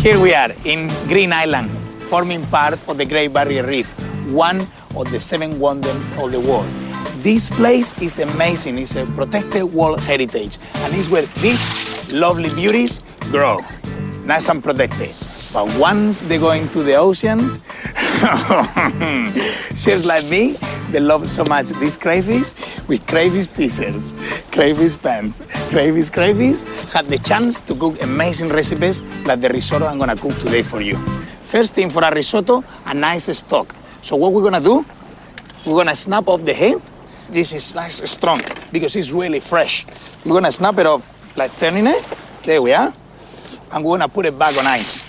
Here we are in Green Island, forming part of the Great Barrier Reef, one of the 7 wonders of the world. This place is amazing. It's a protected World Heritage, and it's where these lovely beauties grow, nice and protected. But once they go into the ocean, just like me, they love so much this crayfish with crayfish t-shirts, crayfish pants, crayfish, had the chance to cook amazing recipes like the risotto I'm gonna cook today for you. First thing for a risotto, a nice stock. So what we're gonna do, we're gonna snap off the head. This is nice and strong because it's really fresh. We're gonna snap it off, like turning it. There we are. And we're gonna put it back on ice.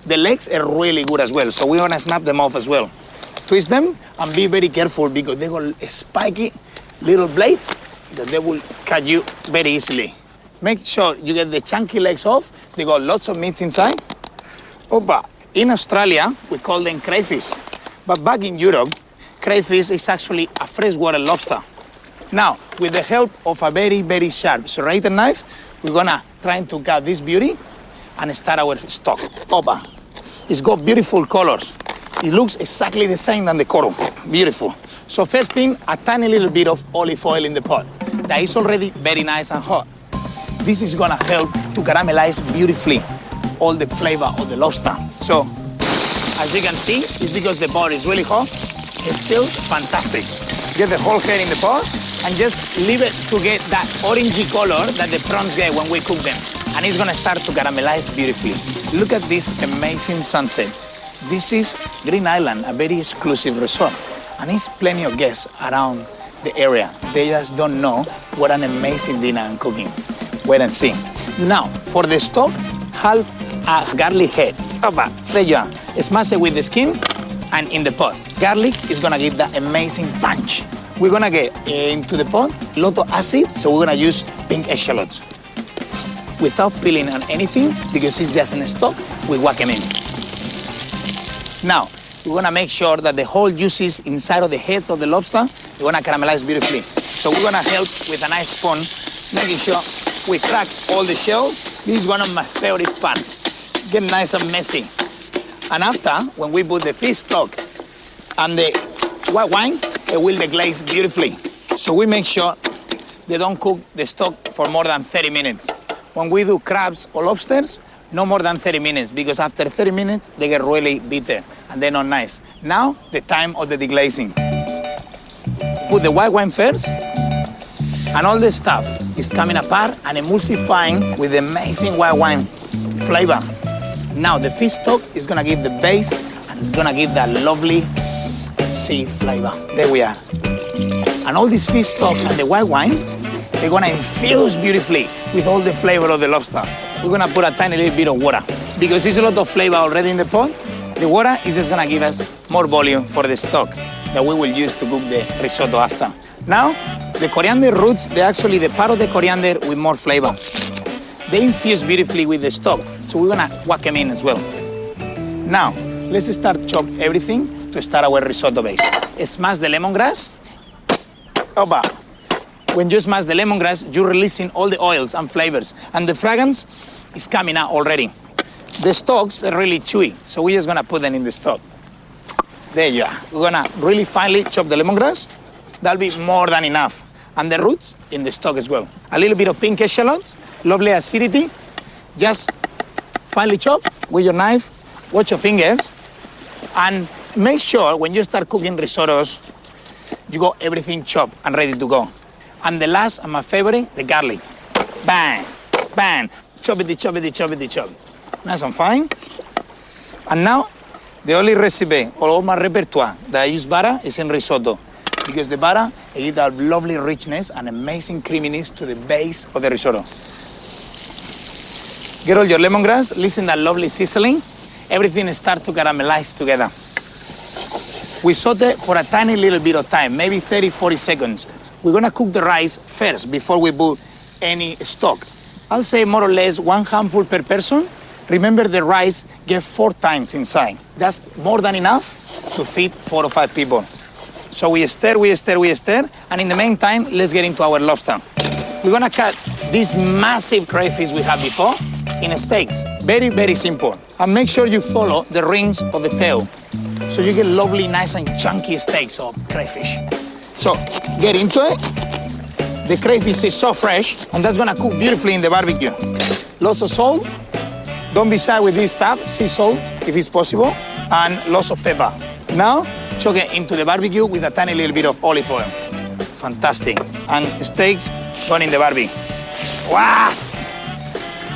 The legs are really good as well, so we're gonna snap them off as well. Twist them and be very careful because they got spiky little blades that they will cut you very easily. Make sure you get the chunky legs off. They got lots of meat inside. Opa. In Australia, we call them crayfish. But back in Europe, crayfish is actually a freshwater lobster. Now, with the help of a very, very sharp serrated knife, we're gonna try to cut this beauty and start our stock. Opa. It's got beautiful colors. It looks exactly the same than the coral. Beautiful. So first thing, a tiny little bit of olive oil in the pot. That is already very nice and hot. This is gonna help to caramelize beautifully all the flavor of the lobster. So, as you can see, it's because the pot is really hot. It feels fantastic. Get the whole head in the pot and just leave it to get that orangey color that the prawns get when we cook them. And it's gonna start to caramelize beautifully. Look at this amazing sunset. This is Green Island, a very exclusive resort. And it's plenty of guests around the area. They just don't know what an amazing dinner I'm cooking. Wait and see. Now, for the stock, half a garlic head. Opa, there you are. Smash it with the skin and in the pot. Garlic is gonna give that amazing punch. We're gonna get into the pot a lot of acid, so we're gonna use pink shallots. Without peeling on anything, because it's just in stock, we whack them in. Now, we're gonna make sure that the whole juices inside of the heads of the lobster, we're gonna caramelize beautifully. So we're gonna help with a nice spoon, making sure we crack all the shell. This is one of my favorite parts. Get nice and messy. And after, when we put the fish stock and the white wine, it will deglaze beautifully. So we make sure they don't cook the stock for more than 30 minutes. When we do crabs or lobsters, no more than 30 minutes, because after 30 minutes, they get really bitter and they're not nice. Now, the time of the deglazing. Put the white wine first, and all the stuff is coming apart and emulsifying with the amazing white wine flavor. Now, the fish stock is gonna give the base and gonna give that lovely sea flavor. There we are. And all this fish stock and the white wine, they're gonna infuse beautifully with all the flavor of the lobster. We're gonna put a tiny little bit of water because there's a lot of flavor already in the pot. The water is just gonna give us more volume for the stock that we will use to cook the risotto after. Now, the coriander roots, they're actually the part of the coriander with more flavor. They infuse beautifully with the stock, so we're gonna whack them in as well. Now, let's start chop everything to start our risotto base. Smash the lemongrass. Opa. When you smash the lemongrass, you're releasing all the oils and flavors, and the fragrance is coming out already. The stalks are really chewy, so we're just gonna put them in the stock. There you are. We're gonna really finely chop the lemongrass. That'll be more than enough. And the roots in the stock as well. A little bit of pink shallots, lovely acidity. Just finely chop with your knife. Watch your fingers. And make sure when you start cooking risottos, you got everything chopped and ready to go. And the last, and my favorite, the garlic. Bang, bang, chopity-chopity-chopity-chop. Nice and fine. And now, the only recipe, all my repertoire that I use butter is in risotto. Because the butter, it gives that lovely richness and amazing creaminess to the base of the risotto. Get all your lemongrass, listen to that lovely sizzling. Everything starts to caramelize together. We saute for a tiny little bit of time, maybe 30, 40 seconds. We're gonna cook the rice first before we put any stock. I'll say more or less 1 handful per person. Remember, the rice gets 4 times inside. That's more than enough to feed 4 or 5 people. So we stir, and in the meantime, let's get into our lobster. We're gonna cut this massive crayfish we had before. in steaks. Very, very simple. And make sure you follow the rings of the tail. So you get lovely, nice and chunky steaks of crayfish. So get into it. The crayfish is so fresh, and that's gonna cook beautifully in the barbecue. Lots of salt. Don't be shy with this stuff. Sea salt, if it's possible, and lots of pepper. Now, chuck it into the barbecue with a tiny little bit of olive oil. Fantastic. And steaks going in the barbecue. Wow!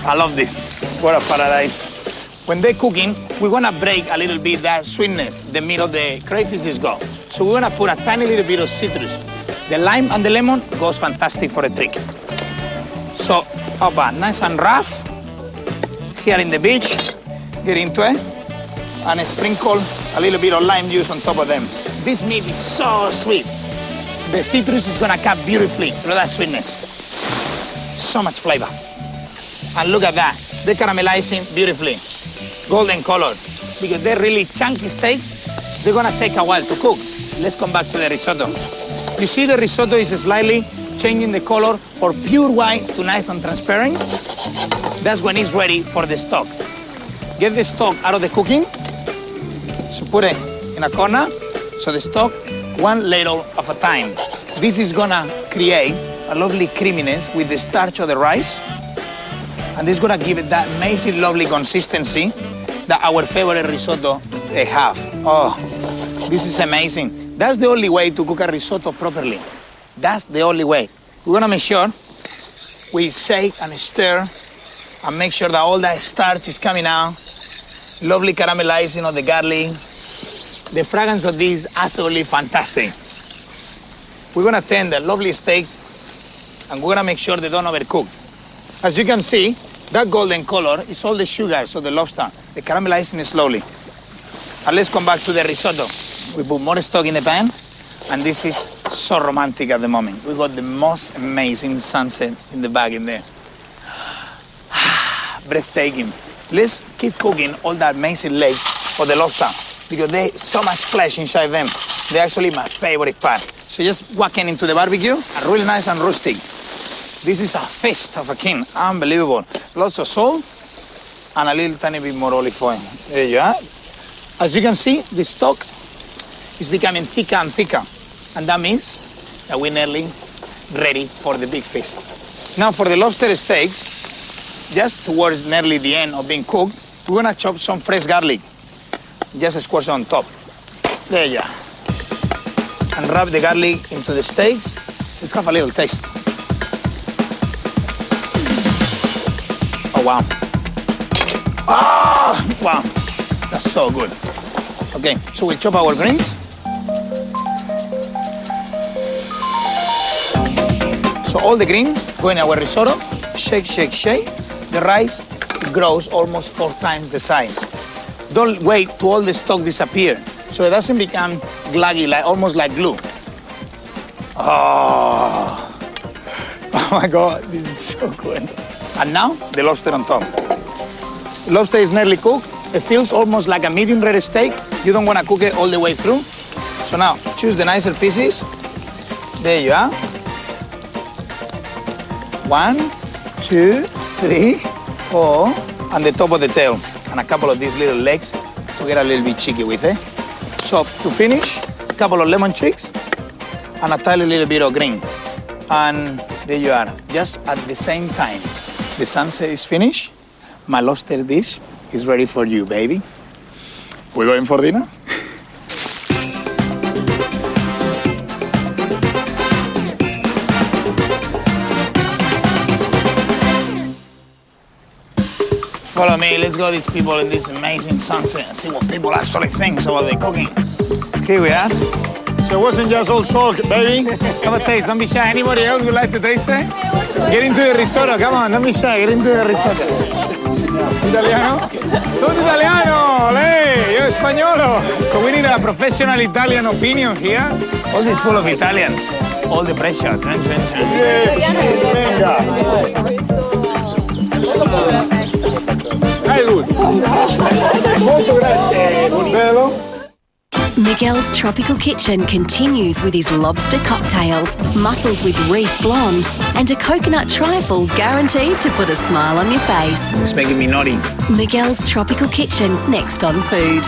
I love this. What a paradise. When they're cooking, we're gonna break a little bit that sweetness the meat of the crayfish is got. So we're gonna put a tiny little bit of citrus. The lime and the lemon goes fantastic for a trick. So, nice and rough. Here in the beach, get into it, and sprinkle a little bit of lime juice on top of them. This meat is so sweet. The citrus is gonna cut beautifully. Look at that sweetness. So much flavor. And look at that. They're caramelizing beautifully. Golden color. Because they're really chunky steaks, they're gonna take a while to cook. Let's come back to the risotto. You see the risotto is slightly changing the color for pure white to nice and transparent. That's when it's ready for the stock. Get the stock out of the cooking. So put it in a corner. So the stock, one ladle at a time. This is gonna create a lovely creaminess with the starch of the rice. And this is gonna give it that amazing, lovely consistency that our favorite risotto they have. Oh, this is amazing. That's the only way to cook a risotto properly. That's the only way. We're gonna make sure we shake and stir and make sure that all that starch is coming out. Lovely caramelizing of the garlic. The fragrance of this is absolutely fantastic. We're gonna tend the lovely steaks and we're gonna make sure they don't overcook. As you can see, that golden color is all the sugars of the lobster. The caramelizing is slowly. And let's come back to the risotto. We put more stock in the pan, and this is so romantic at the moment. We got the most amazing sunset in the back in there. Breathtaking. Let's keep cooking all that amazing legs of the lobster because there's so much flesh inside them. They're actually my favorite part. So just walking into the barbecue, and really nice and rustic. This is a feast of a king. Unbelievable. Lots of salt and a little tiny bit more olive oil. There you are. As you can see, the stock is becoming thicker and thicker. And that means that we're nearly ready for the big feast. Now for the lobster steaks, just towards nearly the end of being cooked, we're gonna chop some fresh garlic. Just squash it on top. There you are. And rub the garlic into the steaks. Let's have a little taste. Oh, wow. Ah, wow. That's so good. Okay, so we'll chop our greens. So all the greens go in our risotto. Shake, shake, shake. The rice grows almost 4 times the size. Don't wait till all the stock disappear, so it doesn't become gluggy, like almost like glue. Oh my God, this is so good. And now the lobster on top. The lobster is nearly cooked. It feels almost like a medium rare steak. You don't want to cook it all the way through. So now choose the nicer pieces. There you are. 1, 2, 3, 4, and the top of the tail. And a couple of these little legs to get a little bit cheeky with it. So to finish, a couple of lemon cheeks and a tiny little bit of green. And there you are, just at the same time. The sunset is finished. My lobster dish is ready for you, baby. We're going for dinner? Follow me, let's go these people in this amazing sunset and see what people actually think about the cooking. Here we are. So it wasn't just all talk, baby. Have a taste, don't be shy. Anybody else would like to taste it? Get into the risotto, come on, don't be shy, get into the risotto. Italiano? Tutto italiano, lei, io spagnolo. So we need a professional Italian opinion here. All this full of Italians. All the pressure, attention. Very good. Molto grazie. Bello. Miguel's Tropical Kitchen continues with his lobster cocktail, mussels with reef blonde, and a coconut trifle guaranteed to put a smile on your face. It's making me naughty. Miguel's Tropical Kitchen, next on Food.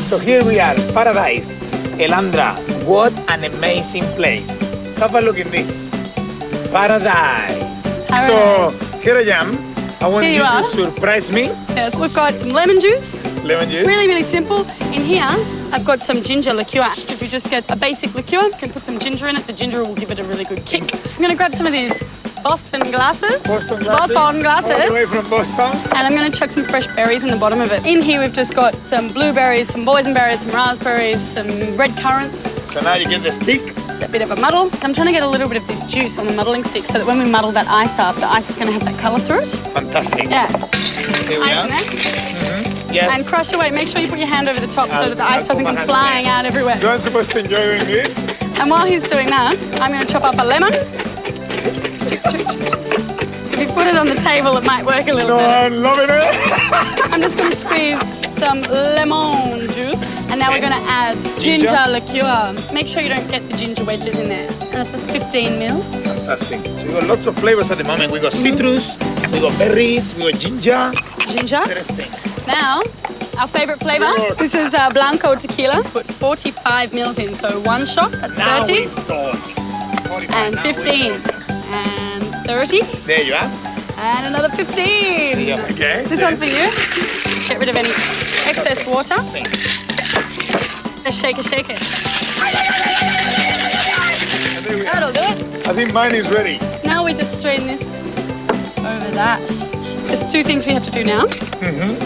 So here we are, Paradise, Elandra. What an amazing place. Have a look at this. Paradise. So here I am. I want you to surprise me. Yes, we've got some lemon juice. Lemon juice. Really, really simple. In here, I've got some ginger liqueur. If you just get a basic liqueur, you can put some ginger in it. The ginger will give it a really good kick. I'm going to grab some of these Boston glasses. Boston glasses. All the way from Boston. And I'm going to chuck some fresh berries in the bottom of it. In here, we've just got some blueberries, some boysenberries, some raspberries, some red currants. So now you get the stick. Just a bit of a muddle. I'm trying to get a little bit of this juice on the muddling stick so that when we muddle that ice up, the ice is going to have that colour through it. Fantastic. Yeah. Here we are. Yes. And crush away. Make sure you put your hand over the top so that the ice doesn't come flying out everywhere. You're supposed to enjoy doing it. And while he's doing that, I'm going to chop up a lemon. If you put it on the table, it might work a little bit. I'm loving it. I'm just going to squeeze some lemon juice. And now we're going to add ginger liqueur. Make sure you don't get the ginger wedges in there. And that's just 15 mil. Fantastic. So we've got lots of flavors at the moment. We've got citrus, we've got berries, we've got ginger. Ginger. Interesting. Now, our favorite flavor. This is Blanco tequila. Put 45 mils in, so one shot, that's 30. And 15. And 30. There you are. And another 15. Yeah, okay. This one's for you. Get rid of any excess water. Just shake it. That'll do it. I think mine is ready. Now we just strain this over that. There's two things we have to do now.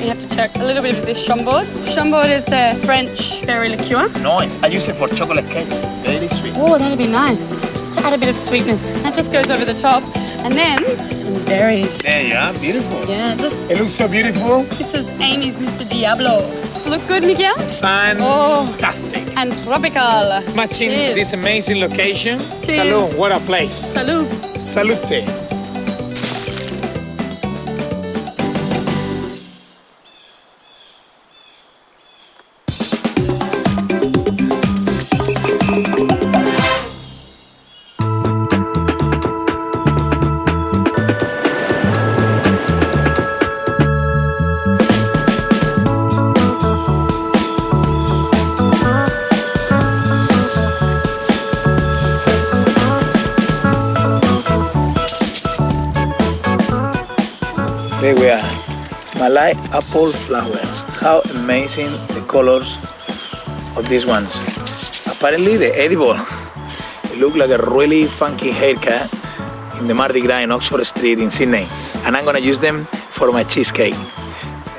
We have to check a little bit of this Chambord. Chambord is a French berry liqueur. Nice. I use it for chocolate cakes. Very sweet. Oh, that'd be nice. Just to add a bit of sweetness. That just goes over the top. And then some berries. There you are. Beautiful. Yeah, just. It looks so beautiful. This is Amy's Mr. Diablo. Does it look good, Miguel? Fantastic. And tropical. Matching this amazing location. Cheers. Salud. What a place. Salud. Salute. There we are, Malay apple flowers. How amazing the colors of these ones. Apparently they're edible. They look like a really funky haircut in the Mardi Gras in Oxford Street in Sydney. And I'm gonna use them for my cheesecake.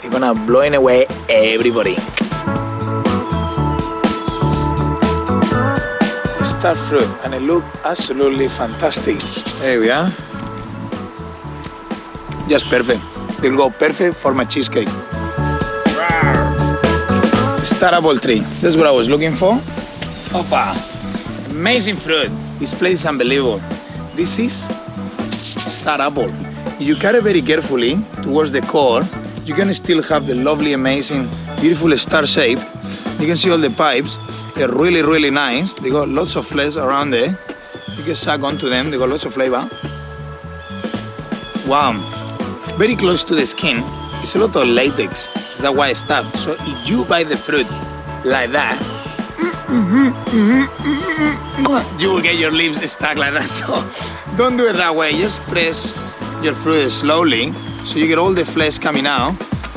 They're gonna blow away everybody. Star fruit, and it looks absolutely fantastic. There we are. Just perfect. They'll go perfect for my cheesecake. Star apple tree. That's what I was looking for. Opa! Amazing fruit. This place is unbelievable. This is star apple. If you cut it very carefully towards the core, you can still have the lovely, amazing, beautiful star shape. You can see all the pipes. They're really, really nice. They got lots of flesh around there. You can suck onto them. They got lots of flavor. Wow. Very close to the skin. It's a lot of latex. That's why I stopped. So if you bite the fruit like that, you will get your lips stuck like that. So don't do it that way. Just press your fruit slowly so you get all the flesh coming out.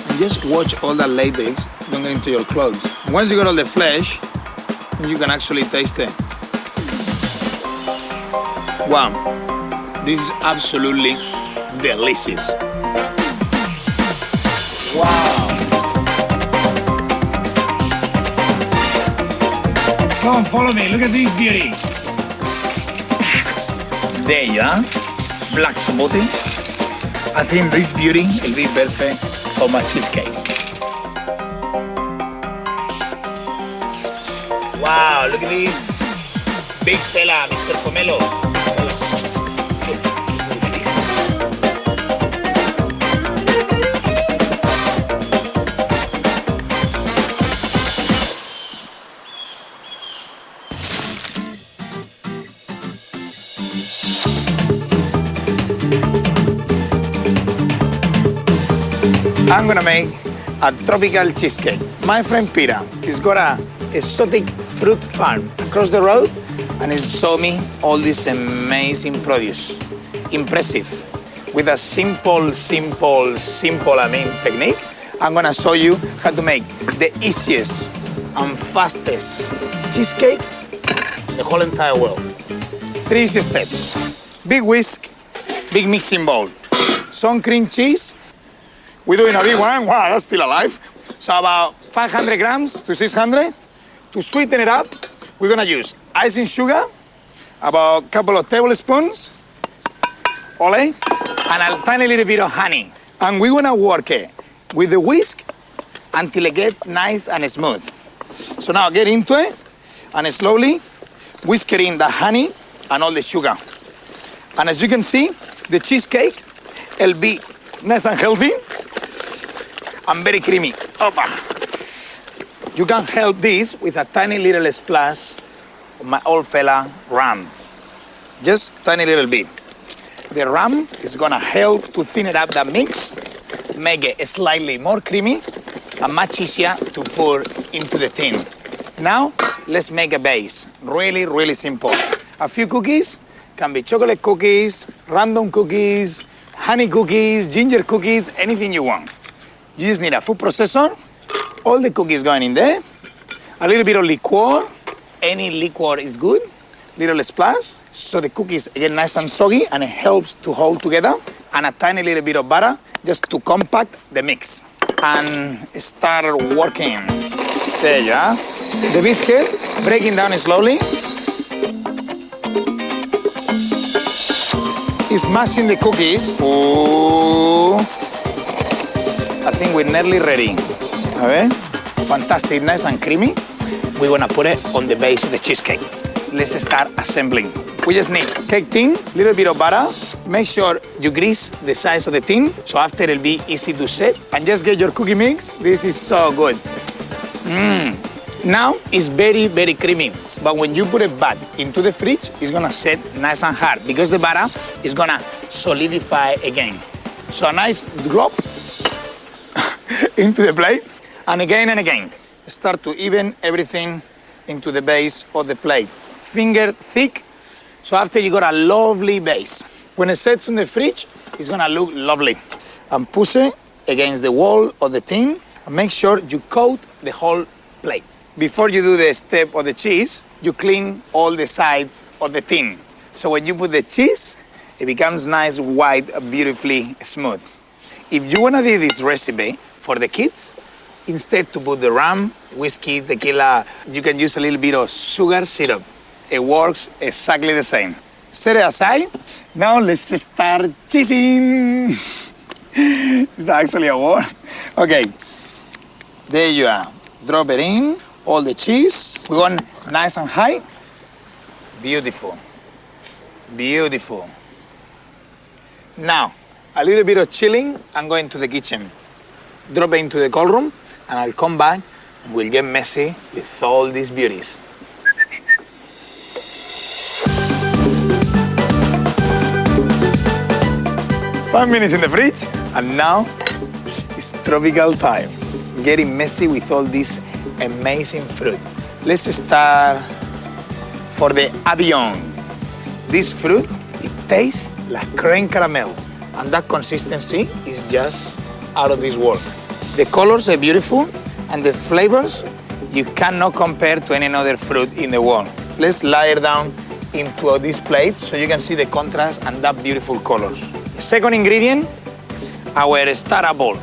And just watch all that latex don't get into your clothes. Once you got all the flesh, you can actually taste it. Wow. This is absolutely delicious. Wow. Come on, follow me. Look at this beauty. There you are. Black samote. I think this beauty will be perfect for my cheesecake. Wow, look at this big fella, Mr. Pomelo. I'm gonna make a tropical cheesecake. My friend Peter, he's got a exotic fruit farm across the road, and he showed me all this amazing produce. Impressive. With a simple technique, I'm gonna show you how to make the easiest and fastest cheesecake in the whole entire world. 3 easy steps. Big whisk, big mixing bowl. Some cream cheese. We're doing a big one. Wow, that's still alive. So about 500 grams to 600. To sweeten it up, we're gonna use icing sugar, about a couple of tablespoons, and a tiny little bit of honey. And we're gonna work it with the whisk until it gets nice and smooth. So now get into it and slowly whisk it in the honey and all the sugar. And as you can see, the cheesecake will be nice and healthy and very creamy. Opa. You can help this with a tiny little splash of my old fella rum. Just tiny little bit. The rum is gonna help to thin it up the mix, make it slightly more creamy and much easier to pour into the tin. Now, let's make a base. Really, really simple. A few cookies, can be chocolate cookies, random cookies, honey cookies, ginger cookies, anything you want. You just need a food processor, all the cookies going in there, a little bit of liqueur, any liqueur is good, little splash, so the cookies get nice and soggy and it helps to hold together, and a tiny little bit of butter just to compact the mix. And start working. There you are. The biscuits, breaking down slowly. Smashing the cookies. Ooh. I think we're nearly ready. Okay? Fantastic, nice and creamy. We're gonna put it on the base of the cheesecake. Let's start assembling. We just need cake tin, little bit of butter. Make sure you grease the sides of the tin, so after it'll be easy to set. And just get your cookie mix. This is so good. Now it's very, very creamy. But when you put it back into the fridge, it's gonna set nice and hard because the butter is gonna solidify again. So a nice drop into the plate, and again. Start to even everything into the base of the plate. Finger thick, so after you got a lovely base. When it sets in the fridge, it's gonna look lovely. And push it against the wall of the tin, and make sure you coat the whole plate. Before you do the step of the cheese, you clean all the sides of the tin. So when you put the cheese, it becomes nice, white, beautifully smooth. If you wanna do this recipe for the kids, instead to put the rum, whiskey, tequila, you can use a little bit of sugar syrup. It works exactly the same. Set it aside. Now let's start cheesing. Is that actually a word? Okay, there you are. Drop it in, all the cheese. We're going nice and high. Beautiful, beautiful. Now, a little bit of chilling, I'm going to the kitchen. Drop it into the cold room, and I'll come back and we'll get messy with all these beauties. Five minutes in the fridge, and now it's tropical time. Getting messy with all this amazing fruit. Let's start for the avion. This fruit, it tastes like creme caramel, and that consistency is just out of this world. The colors are beautiful, and the flavors you cannot compare to any other fruit in the world. Let's layer down into this plate so you can see the contrast and that beautiful colors. The second ingredient, our starter ball.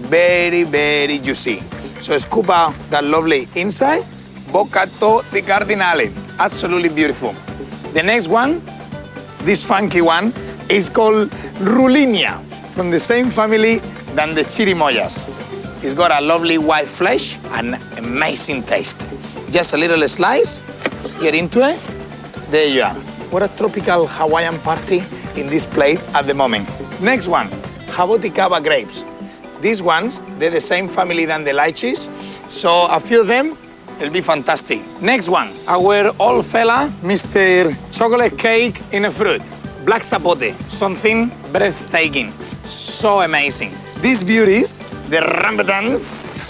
Very, very juicy. So scoop out that lovely inside. Boccato di cardinale. Absolutely beautiful. The next one, this funky one, is called Rulinia, from the same family than the chirimoyas. It's got a lovely white flesh and amazing taste. Just a little slice, get into it. There you are. What a tropical Hawaiian party in this plate at the moment. Next one, jaboticaba grapes. These ones, they're the same family than the lychees, so a few of them, it'll be fantastic. Next one, our old fella, Mr. Chocolate Cake in a Fruit. Black sapote, something breathtaking, so amazing. These beauties, the rambutans,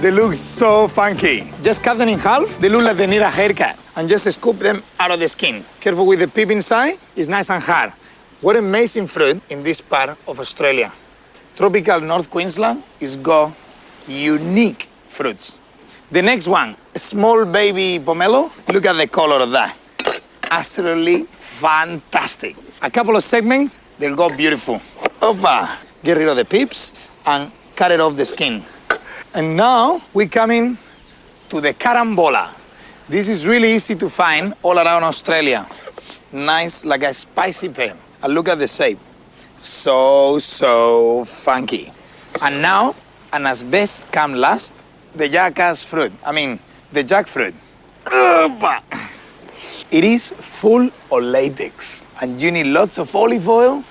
they look so funky. Just cut them in half, they look like they need a haircut, and just scoop them out of the skin. Careful with the pip inside, it's nice and hard. What amazing fruit in this part of Australia. Tropical North Queensland is got unique fruits. The next one, a small baby pomelo. Look at the color of that. Absolutely fantastic. A couple of segments, they'll go beautiful. Opa, get rid of the pips and cut it off the skin. And now we come in to the carambola. This is really easy to find all around Australia. Nice, like a spicy pear. And look at the shape. So funky. And now, and as best come last, the jackass fruit. The jackfruit. Opa. It is full of latex, and you need lots of olive oil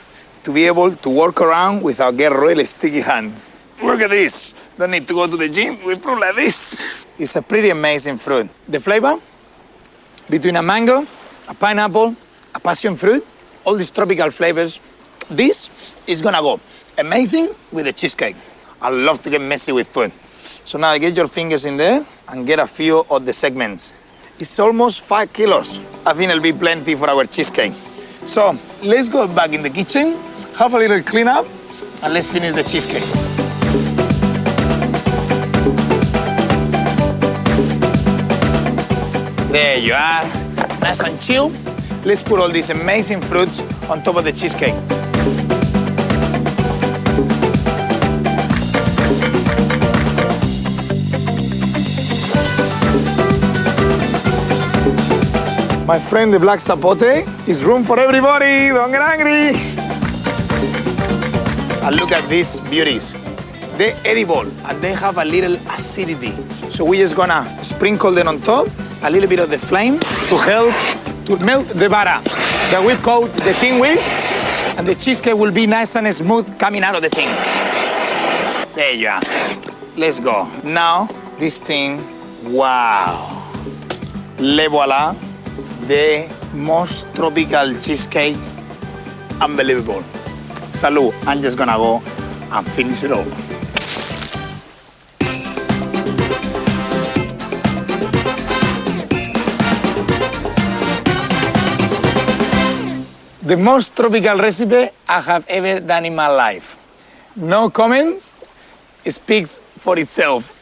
to be able to work around without getting really sticky hands. Look at this. Don't need to go to the gym with fruit like this. It's a pretty amazing fruit. The flavor between a mango, a pineapple, a passion fruit, all these tropical flavors. This is gonna go amazing with the cheesecake. I love to get messy with food. So now get your fingers in there and get a few of the segments. It's almost 5 kilos. I think it'll be plenty for our cheesecake. So let's go back in the kitchen, have a little cleanup, and let's finish the cheesecake. There you are, nice and chill. Let's put all these amazing fruits on top of the cheesecake. My friend, the black sapote, is room for everybody. Don't get angry. And look at these beauties. They're edible and they have a little acidity. So we're just gonna sprinkle them on top, a little bit of the flame to help to melt the butter that we coat the thing with, and the cheesecake will be nice and smooth coming out of the thing. There you are. Let's go. Now, this thing, wow. Le voila. The most tropical cheesecake, unbelievable. Salud, I'm just gonna go and finish it all. The most tropical recipe I have ever done in my life. No comments, it speaks for itself.